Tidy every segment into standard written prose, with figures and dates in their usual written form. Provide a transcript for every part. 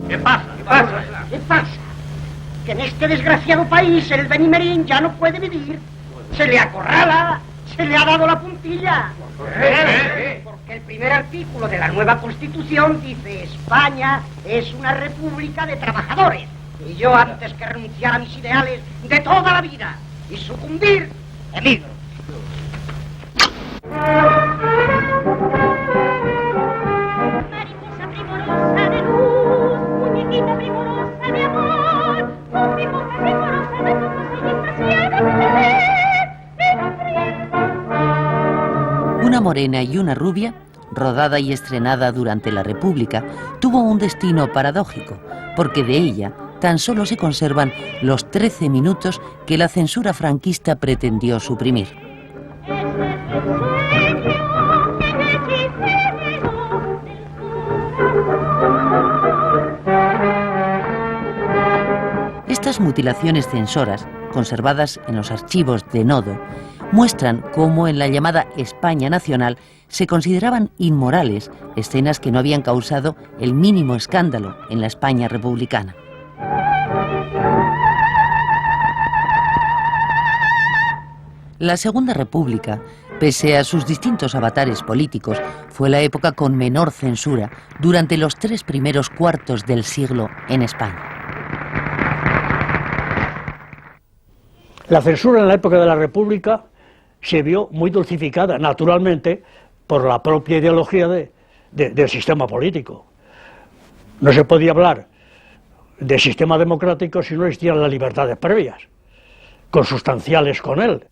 ¿Qué pasa? ¿Qué pasa? ¿Qué pasa? Que en este desgraciado país el Benimerín ya no puede vivir. Se le acorrala, se le ha dado la puntilla. Porque el primer artículo de la nueva Constitución dice: España es una república de trabajadores. Y yo, antes que renunciar a mis ideales de toda la vida y sucumbir, emigro. Mariposa primorosa de luz, muñequita primorosa de amor, mariposa primorosa de tus cositas llenas de Una morena y una rubia, rodada y estrenada durante la República, tuvo un destino paradójico, porque de ella tan solo se conservan los 13 minutos que la censura franquista pretendió suprimir. Estas mutilaciones censoras, conservadas en los archivos de Nodo, muestran cómo en la llamada España nacional se consideraban inmorales escenas que no habían causado el mínimo escándalo en la España republicana. La Segunda República, pese a sus distintos avatares políticos, fue la época con menor censura durante los 3 primeros cuartos del siglo en España. La censura en la época de la República se vio muy dulcificada, naturalmente, por la propia ideología del sistema político. No se podía hablar de sistema democrático si no existían las libertades previas, consustanciales con él.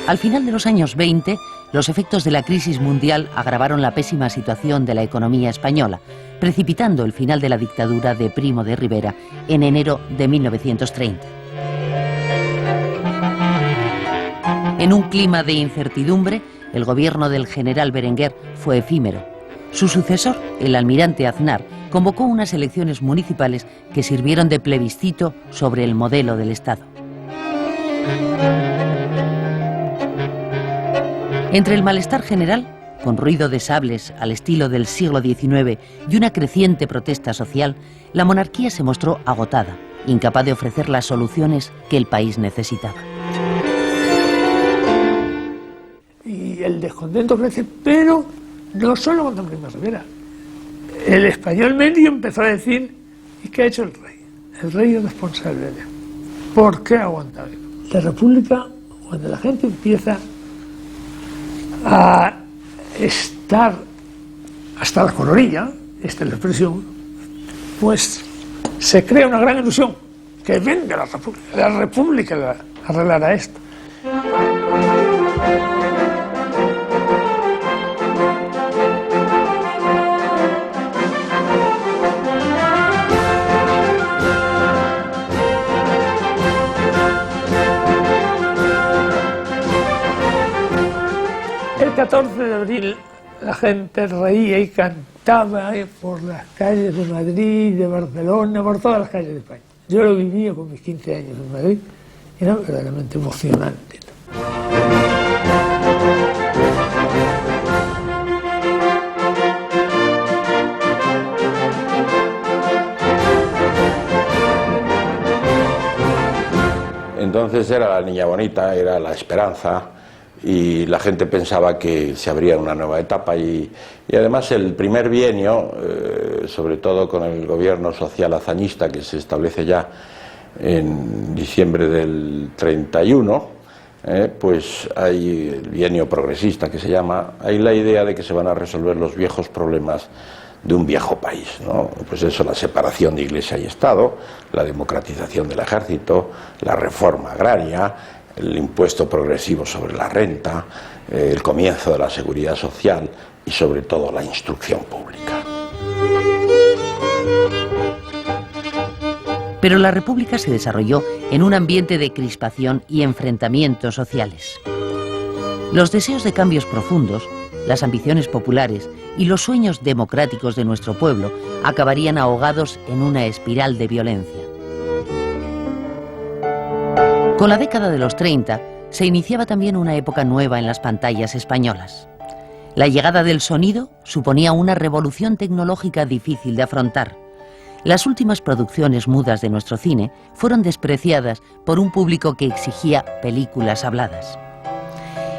Al final de los años 20, los efectos de la crisis mundial agravaron la pésima situación de la economía española, precipitando el final de la dictadura de Primo de Rivera en enero de 1930. En un clima de incertidumbre, el gobierno del general Berenguer fue efímero. Su sucesor, el almirante Aznar, convocó unas elecciones municipales que sirvieron de plebiscito sobre el modelo del Estado. Entre el malestar general, con ruido de sables al estilo del siglo XIX y una creciente protesta social, la monarquía se mostró agotada, incapaz de ofrecer las soluciones que el país necesitaba. Y el descontento crece, pero no solo contra Primo de Rivera. El español medio empezó a decir: ¿y qué ha hecho el rey? El rey es responsable de ello. ¿Por qué ha aguantado? La República, cuando la gente empieza a estar hasta la coronilla, esta es la expresión, pues se crea una gran ilusión, que venga la República arreglará esto. El 14 de abril la gente reía y cantaba por las calles de Madrid, de Barcelona, por todas las calles de España. Yo lo vivía con mis 15 años en Madrid y era verdaderamente emocionante. Entonces era la niña bonita, era la esperanza, y la gente pensaba que se abría una nueva etapa y además el primer bienio, sobre todo con el gobierno social hazañista que se establece ya en diciembre del 31, pues hay el bienio progresista que se llama, hay la idea de que se van a resolver los viejos problemas de un viejo país, ¿no? Pues eso, la separación de Iglesia y Estado, la democratización del ejército, la reforma agraria, el impuesto progresivo sobre la renta, el comienzo de la seguridad social y sobre todo la instrucción pública. Pero la República se desarrolló en un ambiente de crispación y enfrentamientos sociales. Los deseos de cambios profundos, las ambiciones populares y los sueños democráticos de nuestro pueblo acabarían ahogados en una espiral de violencia. Con la década de los 30 se iniciaba también una época nueva en las pantallas españolas. La llegada del sonido suponía una revolución tecnológica difícil de afrontar. Las últimas producciones mudas de nuestro cine fueron despreciadas por un público que exigía películas habladas.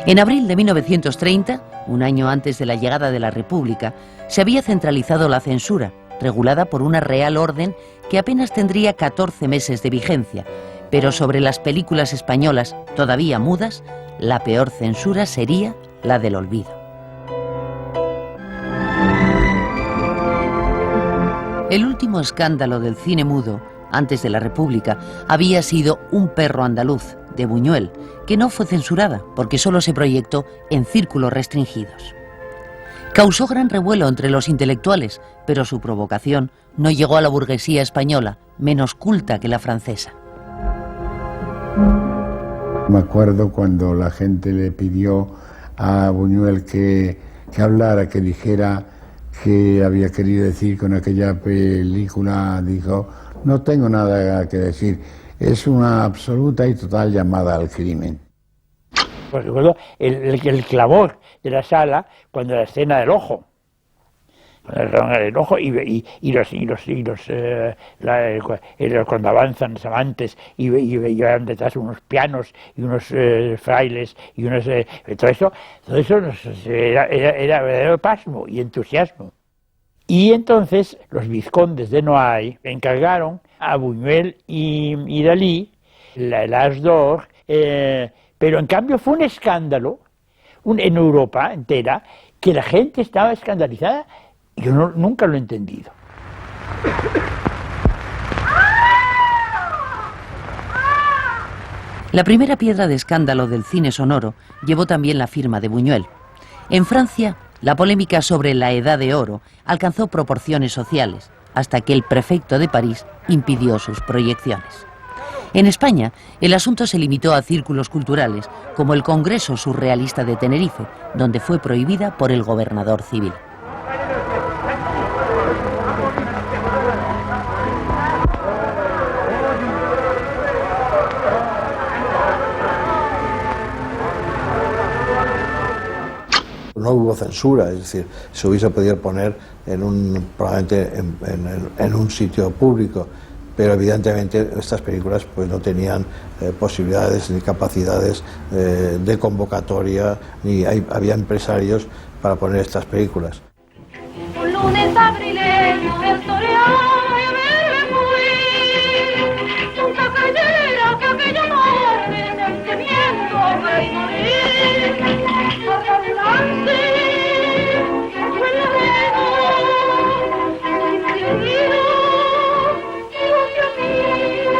En abril de 1930, un año antes de la llegada de la República, se había centralizado la censura, regulada por una real orden que apenas tendría 14 meses de vigencia, pero sobre las películas españolas todavía mudas, la peor censura sería la del olvido. El último escándalo del cine mudo, antes de la República, había sido Un perro andaluz, de Buñuel, que no fue censurada porque solo se proyectó en círculos restringidos. Causó gran revuelo entre los intelectuales, pero su provocación no llegó a la burguesía española, menos culta que la francesa. Me acuerdo cuando la gente le pidió a Buñuel que hablara, que dijera qué había querido decir con aquella película, dijo: no tengo nada que decir, es una absoluta y total llamada al crimen. Pues recuerdo el clamor de la sala cuando la escena del ojo. Cuando avanzan los amantes y van detrás unos pianos y unos frailes y unos todo eso era verdadero pasmo y entusiasmo. Y entonces los vizcondes de Noailles encargaron a Buñuel y Dalí el As d'Or, pero en cambio fue un escándalo en Europa entera, que la gente estaba escandalizada. Yo nunca lo he entendido. La primera piedra de escándalo del cine sonoro llevó también la firma de Buñuel. En Francia, la polémica sobre la Edad de Oro alcanzó proporciones sociales, hasta que el prefecto de París impidió sus proyecciones. En España, el asunto se limitó a círculos culturales, como el Congreso Surrealista de Tenerife, donde fue prohibida por el gobernador civil. No hubo censura, es decir, se hubiese podido poner probablemente en un sitio público, pero evidentemente estas películas pues no tenían posibilidades ni capacidades de convocatoria, ni había empresarios para poner estas películas. Un lunes abrileño del Toreal y a verme fui, nunca cayera que aquella noche sentimiento de morir, por ambulante, yo en la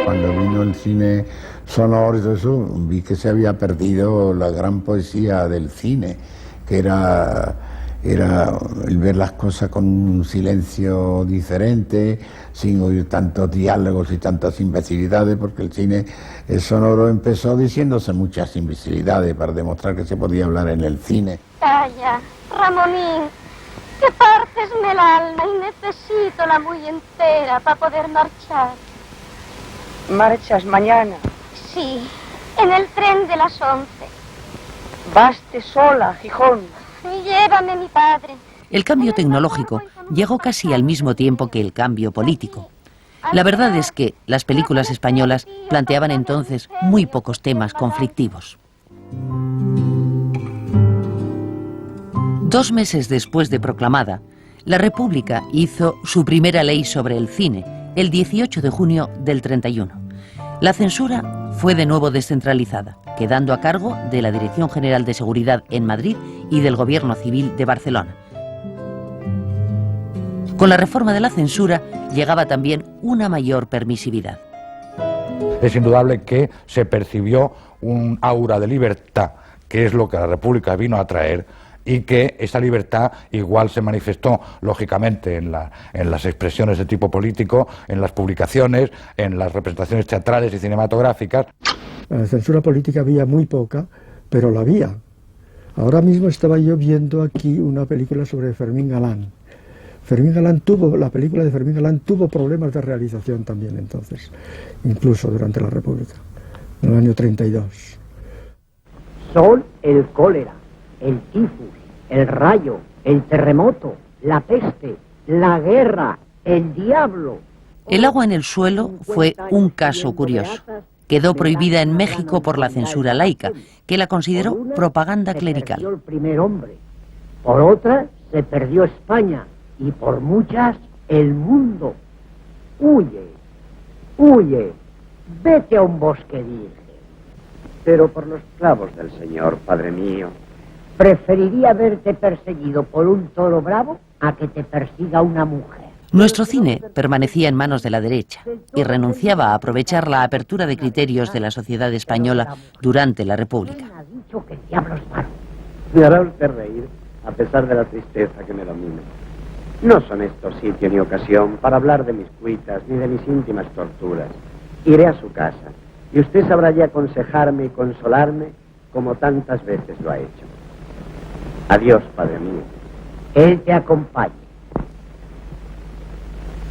Cuando vino el cine sonoro y todo eso, vi que se había perdido la gran poesía del cine, que era el ver las cosas con un silencio diferente, sin oír tantos diálogos y tantas imbecilidades, porque el cine sonoro empezó diciéndose muchas imbecilidades para demostrar que se podía hablar en el cine. Calla, Ramonín, que partesme el alma y necesito la muy entera para poder marchar. ¿Marchas mañana? Sí, en el tren de las 11. Vaste sola, Gijón. Llévame, mi padre. El cambio tecnológico llegó casi al mismo tiempo que el cambio político. La verdad es que las películas españolas planteaban entonces muy pocos temas conflictivos. 2 meses después de proclamada, la República hizo su primera ley sobre el cine, el 18 de junio del 31. La censura fue de nuevo descentralizada, quedando a cargo de la Dirección General de Seguridad en Madrid y del Gobierno Civil de Barcelona. Con la reforma de la censura llegaba también una mayor permisividad. Es indudable que se percibió un aura de libertad, que es lo que la República vino a traer, y que esa libertad igual se manifestó lógicamente en las expresiones de tipo político, en las publicaciones, en las representaciones teatrales y cinematográficas. La censura política había muy poca, pero la había. Ahora mismo estaba yo viendo aquí una película sobre Fermín Galán. La película de Fermín Galán tuvo problemas de realización también entonces, incluso durante la República, en el año 32. Son el cólera, el tifus, el rayo, el terremoto, la peste, la guerra, el diablo. El agua en el suelo fue un caso curioso. Quedó prohibida en México por la censura laica, que la consideró propaganda clerical. Se perdió el primer hombre. Por otra, se perdió España. Y por muchas, el mundo. Huye, huye, vete a un bosque virgen. Pero por los clavos del Señor, Padre mío, preferiría verte perseguido por un toro bravo a que te persiga una mujer. Nuestro cine permanecía en manos de la derecha y renunciaba a aprovechar la apertura de criterios de la sociedad española durante la República. Ha dicho que el diablo es malo. Me hará usted reír, a pesar de la tristeza que me domina. No son estos sitio ni ocasión para hablar de mis cuitas ni de mis íntimas torturas. Iré a su casa y usted sabrá ya aconsejarme y consolarme como tantas veces lo ha hecho. Adiós, Padre mío. Él te acompañe.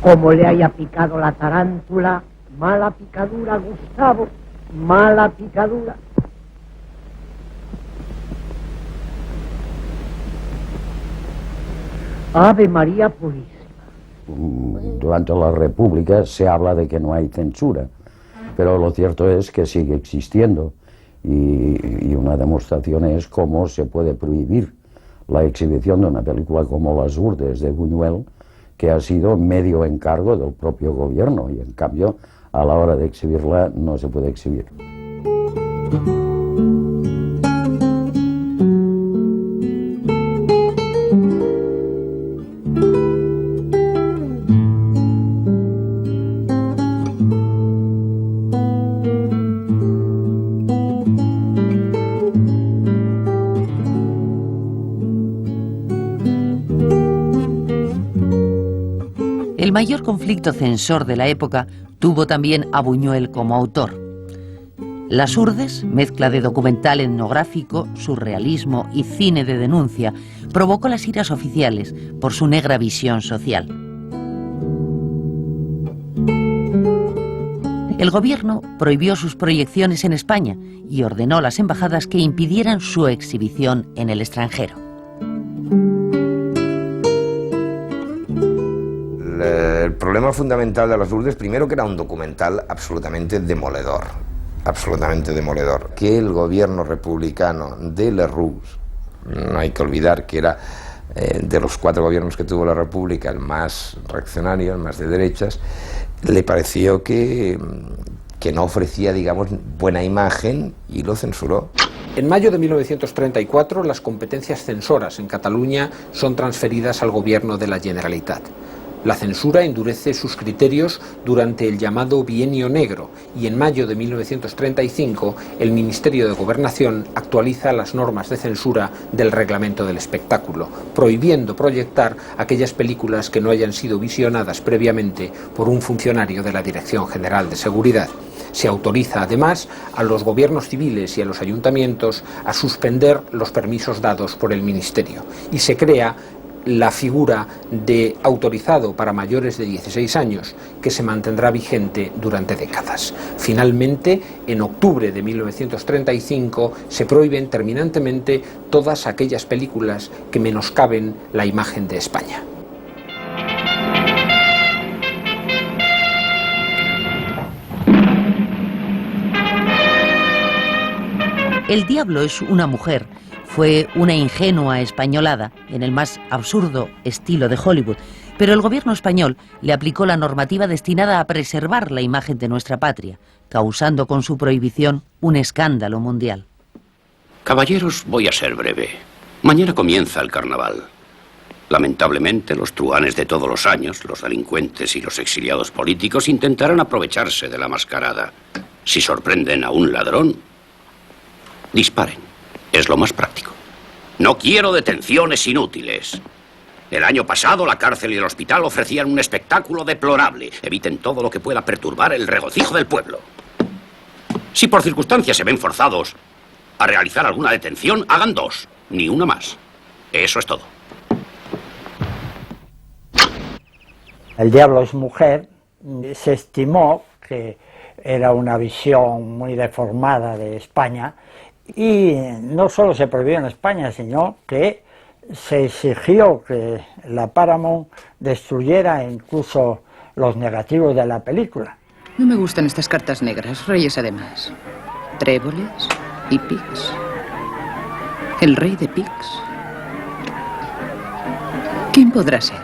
Como le haya picado la tarántula, mala picadura, Gustavo, mala picadura. Ave María Purísima. Durante la República se habla de que no hay censura, pero lo cierto es que sigue existiendo y una demostración es cómo se puede prohibir la exhibición de una película como Las Urdes de Buñuel, que ha sido medio encargo del propio gobierno y en cambio a la hora de exhibirla no se puede exhibir. El mayor conflicto censor de la época tuvo también a Buñuel como autor. Las Urdes, mezcla de documental etnográfico, surrealismo y cine de denuncia, provocó las iras oficiales por su negra visión social. El gobierno prohibió sus proyecciones en España y ordenó a las embajadas que impidieran su exhibición en el extranjero. El problema fundamental de Las Urdes, primero que era un documental absolutamente demoledor, que el gobierno republicano de Lerroux, no hay que olvidar que era de los 4 gobiernos que tuvo la República el más reaccionario, el más de derechas, le pareció que no ofrecía, digamos, buena imagen y lo censuró. En mayo de 1934 las competencias censoras en Cataluña son transferidas al gobierno de la Generalitat. La censura endurece sus criterios durante el llamado Bienio Negro y en mayo de 1935 el Ministerio de Gobernación actualiza las normas de censura del Reglamento del Espectáculo, prohibiendo proyectar aquellas películas que no hayan sido visionadas previamente por un funcionario de la Dirección General de Seguridad. Se autoriza además a los gobiernos civiles y a los ayuntamientos a suspender los permisos dados por el Ministerio y se crea la figura de autorizado para mayores de 16 años, que se mantendrá vigente durante décadas. Finalmente, en octubre de 1935, se prohíben terminantemente todas aquellas películas que menoscaben la imagen de España. El diablo es una mujer fue una ingenua españolada en el más absurdo estilo de Hollywood, pero el gobierno español le aplicó la normativa destinada a preservar la imagen de nuestra patria, causando con su prohibición un escándalo mundial. Caballeros, voy a ser breve. Mañana comienza el carnaval. Lamentablemente, los truhanes de todos los años, los delincuentes y los exiliados políticos intentarán aprovecharse de la mascarada. Si sorprenden a un ladrón, disparen. Es lo más práctico. No quiero detenciones inútiles. El año pasado la cárcel y el hospital ofrecían un espectáculo deplorable. Eviten todo lo que pueda perturbar el regocijo del pueblo. Si por circunstancias se ven forzados a realizar alguna detención, hagan 2, ni una más. Eso es todo. El diablo es mujer. Se estimó que era una visión muy deformada de España y no solo se prohibió en España, sino que se exigió que la Paramount destruyera incluso los negativos de la película. No me gustan estas cartas negras, reyes además. Tréboles y pics. El rey de pics. ¿Quién podrá ser?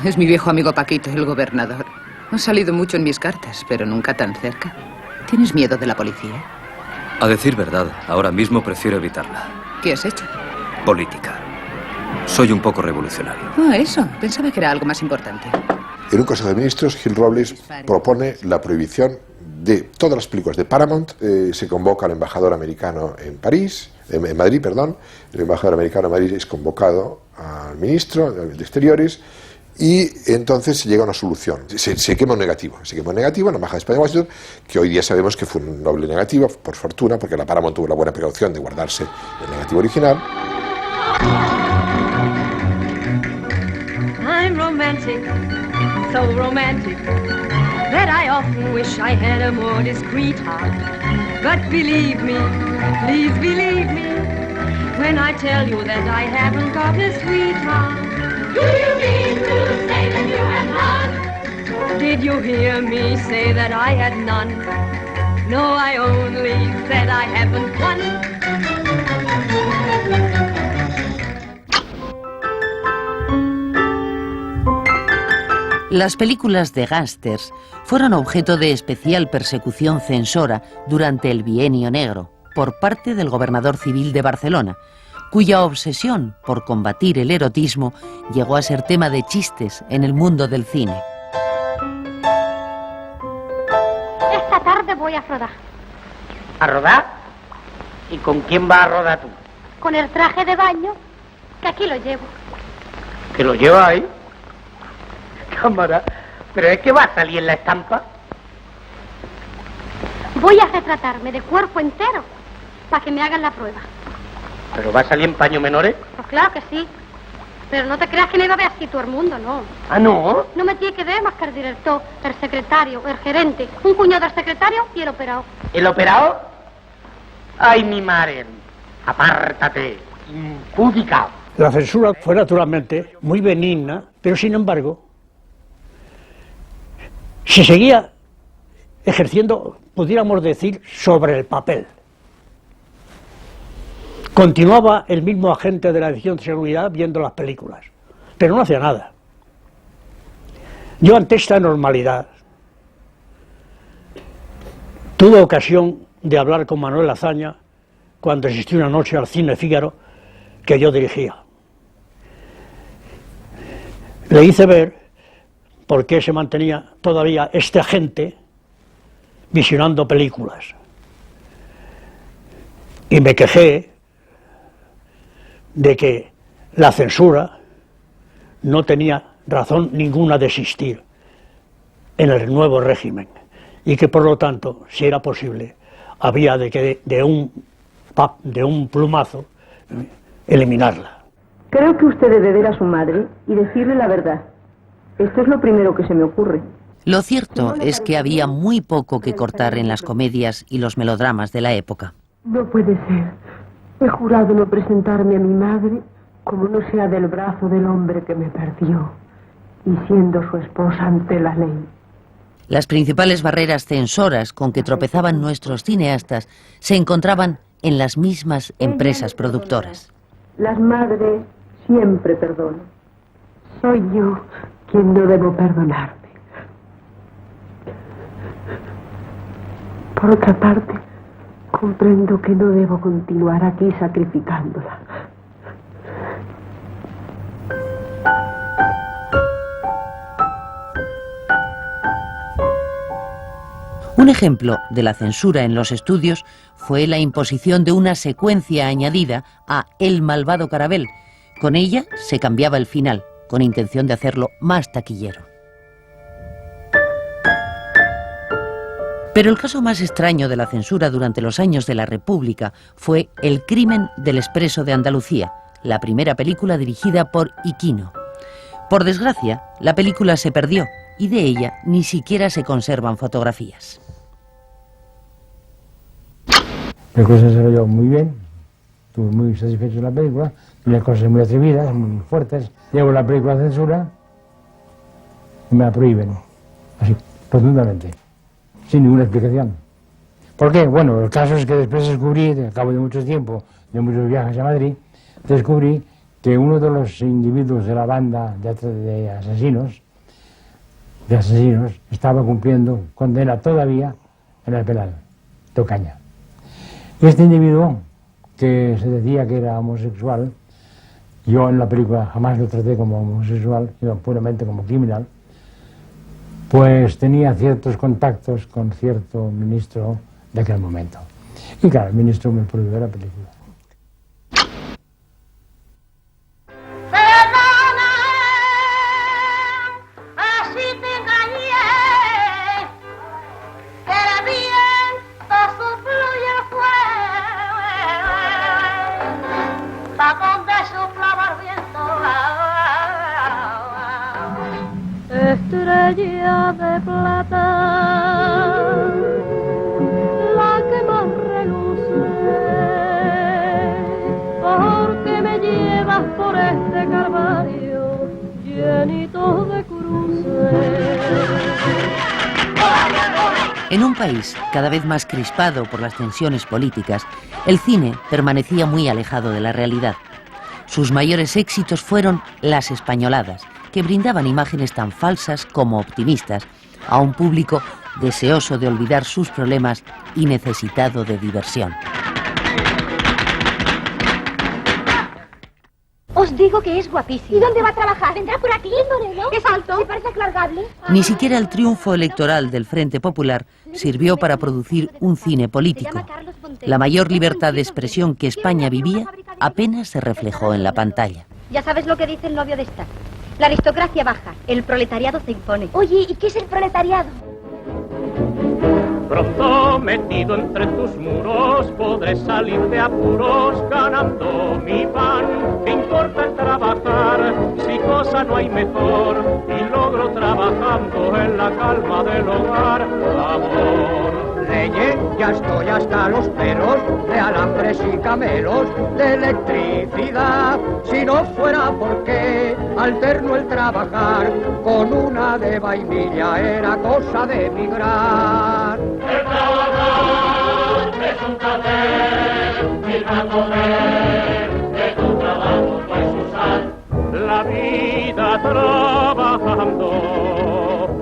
Es mi viejo amigo Paquito, el gobernador. Ha salido mucho en mis cartas, pero nunca tan cerca. ¿Tienes miedo de la policía? A decir verdad, ahora mismo prefiero evitarla. ¿Qué has hecho? Política. Soy un poco revolucionario. Eso. Pensaba que era algo más importante. En un Consejo de Ministros, Gil Robles propone la prohibición de todas las películas de Paramount. Se convoca al embajador americano en Madrid. El embajador americano en Madrid es convocado al ministro de Exteriores y entonces se llega a una solución. Se quema un negativo. En la Embajada de España en Washington, que hoy día sabemos que fue un noble negativo, por fortuna, porque la Paramount tuvo la buena precaución de guardarse el negativo original. I'm romantic, so romantic, that I often wish I had a more discreet heart. But believe me, please believe me, when I tell you that I haven't got a sweetheart. Do you mean to say that you have none? Did you hear me say that I had none? No, I only said I haven't one. Las películas de gángsters fueron objeto de especial persecución censora durante el Bienio Negro por parte del gobernador civil de Barcelona, cuya obsesión por combatir el erotismo llegó a ser tema de chistes en el mundo del cine. Esta tarde voy a rodar. ¿A rodar? ¿Y con quién vas a rodar tú? Con el traje de baño, que aquí lo llevo. ¿Que lo llevas ahí? Cámara, ¿pero es que va a salir en la estampa? Voy a retratarme de cuerpo entero para que me hagan la prueba. ¿Pero va a salir en paños menores? Pues claro que sí. Pero no te creas que me va a ver así todo el mundo, no. ¿Ah, no? No me tiene que ver más que el director, el secretario, el gerente, un cuñado del secretario y el operado. ¿El operado? Ay, mi madre. Apártate, impúdica. La censura fue naturalmente muy benigna, pero sin embargo se seguía ejerciendo, pudiéramos decir, sobre el papel. Continuaba el mismo agente de la Dirección de Seguridad viendo las películas, pero no hacía nada. Yo, ante esta normalidad, tuve ocasión de hablar con Manuel Azaña cuando asistió una noche al Cine Fígaro que yo dirigía. Le hice ver por qué se mantenía todavía este agente visionando películas. Y me quejé de que la censura no tenía razón ninguna de existir en el nuevo régimen y que por lo tanto, si era posible, había de que de un plumazo eliminarla. Creo que usted debe ver a su madre y decirle la verdad. Esto es lo primero que se me ocurre. Lo cierto es que había muy poco que cortar en las comedias y los melodramas de la época. No puede ser. He jurado no presentarme a mi madre como no sea del brazo del hombre que me perdió y siendo su esposa ante la ley. Las principales barreras censoras con que tropezaban nuestros cineastas se encontraban en las mismas empresas productoras. Las madres siempre perdonan. Soy yo quien no debo perdonarme. Por otra parte, comprendo que no debo continuar aquí sacrificándola. Un ejemplo de la censura en los estudios fue la imposición de una secuencia añadida a El malvado Carabel. Con ella se cambiaba el final, con intención de hacerlo más taquillero. Pero el caso más extraño de la censura durante los años de la República fue El crimen del Expreso de Andalucía, la primera película dirigida por Iquino. Por desgracia, la película se perdió y de ella ni siquiera se conservan fotografías. La cosa se desarrolló muy bien, estuve muy satisfecho de la película, unas cosas muy atrevidas, muy fuertes. Llevo la película a censura y me la prohíben, así, rotundamente, sin ninguna explicación. ¿Por qué? Bueno, el caso es que después descubrí, al cabo de mucho tiempo, de muchos viajes a Madrid, descubrí que uno de los individuos de la banda de asesinos estaba cumpliendo condena todavía en el penal de Ocaña. Y este individuo, que se decía que era homosexual, yo en la película jamás lo traté como homosexual, sino puramente como criminal, pues tenía ciertos contactos con cierto ministro de aquel momento. Y claro, el ministro me prohibió la película. Estrella de plata, la que más reluce, porque me llevas por este calvario llenito de cruces. En un país cada vez más crispado por las tensiones políticas, el cine permanecía muy alejado de la realidad. Sus mayores éxitos fueron las españoladas, que brindaban imágenes tan falsas como optimistas a un público deseoso de olvidar sus problemas y necesitado de diversión. Os digo que es guapísimo. ¿Y dónde va a trabajar? ¿Vendrá por aquí? ¿Es moreno? ¿Es alto? ¿Me parece cargable? Ni siquiera el triunfo electoral del Frente Popular sirvió para producir un cine político. La mayor libertad de expresión que España vivía apenas se reflejó en la pantalla. Ya sabes lo que dice el novio de esta. La aristocracia baja, el proletariado se impone. Oye, ¿y qué es el proletariado? Pronto metido entre tus muros podré salir de apuros ganando mi pan. ¿Qué importa el trabajar si cosa no hay mejor? Y logro trabajando en la calma del hogar. Amor. Leye, ya estoy hasta los pelos de alambres y camelos, de electricidad. Si no fuera porque alterno el trabajar con una de vainilla, era cosa de emigrar. El trabajar es un placer, y para comer de tu trabajo no es usar. La vida trabajando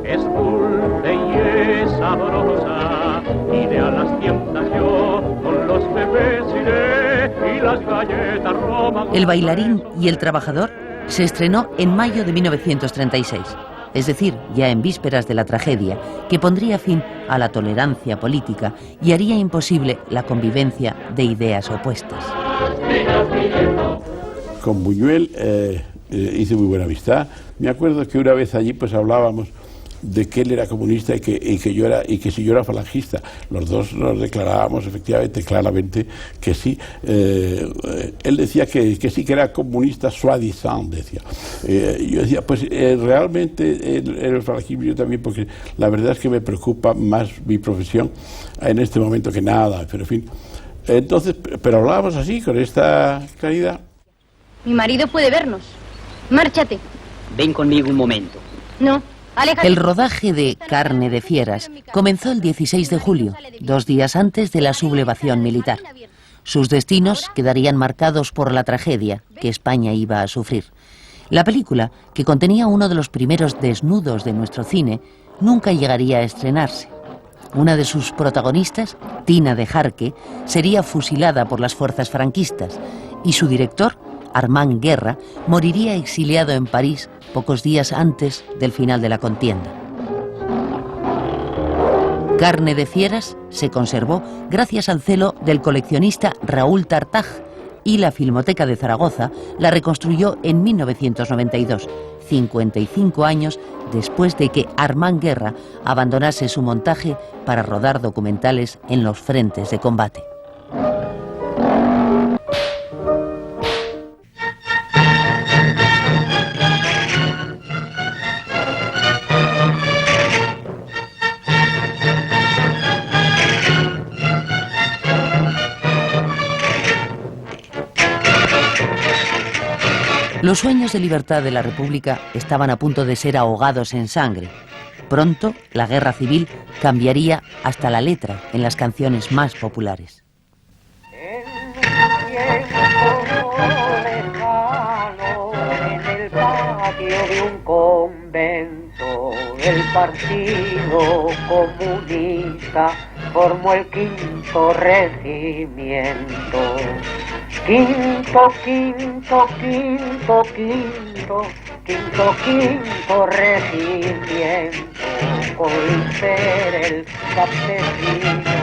es dulce y es sabrosa, y de a las tientas yo con los bebés iré y las galletas Roma. El bailarín y el trabajador se estrenó en mayo de 1936, es decir, ya en vísperas de la tragedia, que pondría fin a la tolerancia política y haría imposible la convivencia de ideas opuestas. Con Buñuel hice muy buena amistad. Me acuerdo que una vez allí pues hablábamos de que él era comunista y que si yo era falangista. Los dos nos declarábamos efectivamente, claramente, que sí. Él decía que sí, que era comunista soi-disant, decía. Yo decía, pues realmente el falangismo yo también, porque la verdad es que me preocupa más mi profesión en este momento que nada, pero en fin. Entonces, pero hablábamos así, con esta claridad. Mi marido puede vernos. Márchate. Ven conmigo un momento. No, El rodaje de Carne de Fieras comenzó el 16 de julio, 2 días antes de la sublevación militar. Sus destinos quedarían marcados por la tragedia que España iba a sufrir. La película, que contenía uno de los primeros desnudos de nuestro cine, nunca llegaría a estrenarse. Una de sus protagonistas, Tina de Jarque, sería fusilada por las fuerzas franquistas y su director, Armand Guerra, moriría exiliado en París pocos días antes del final de la contienda. Carne de Fieras se conservó gracias al celo del coleccionista Raúl Tartaj, y la Filmoteca de Zaragoza la reconstruyó en 1992, 55 años después de que Armand Guerra abandonase su montaje para rodar documentales en los frentes de combate. Los sueños de libertad de la República estaban a punto de ser ahogados en sangre. Pronto, la guerra civil cambiaría hasta la letra en las canciones más populares. En el patio de un convento, el Partido Comunista formó el 5º regimiento. Quinto regimiento, con ser el campesino.